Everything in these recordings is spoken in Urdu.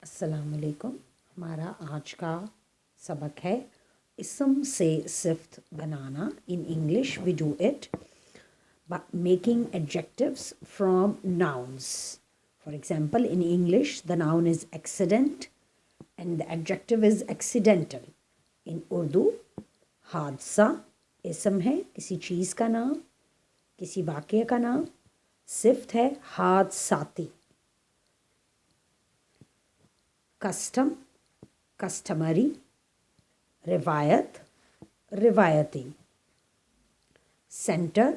السلام علیکم. ہمارا آج کا سبق ہے اسم سے صفت بنانا. In English we do it making adjectives from nouns. For example in English the noun is accident and the adjective is accidental. In Urdu حادثہ اسم ہے کسی چیز کا نام، کسی واقعے کا نام، صفت ہے حادثاتی. کسٹم کسٹمری، روایت روایتی، سینٹر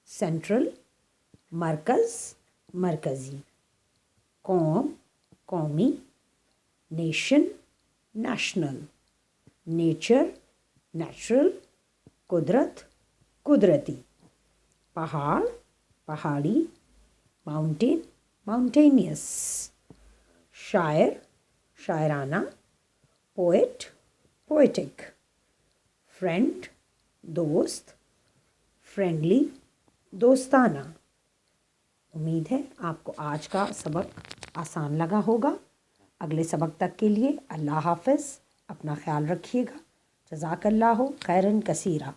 سینٹرل، مرکز مرکزی، قوم قومی، نیشن نیشنل، نیچر نیچرل، قدرت قدرتی، پہاڑ پہاڑی، ماؤنٹین ماؤنٹینیس، شاعر شاعرانہ، پوئٹ پوئٹک، فرینڈ دوست، فرینڈلی دوستانہ. امید ہے آپ کو آج کا سبق آسان لگا ہوگا. اگلے سبق تک کے لیے اللہ حافظ. اپنا خیال رکھیے گا. جزاک اللہ خیرن کثیرہ.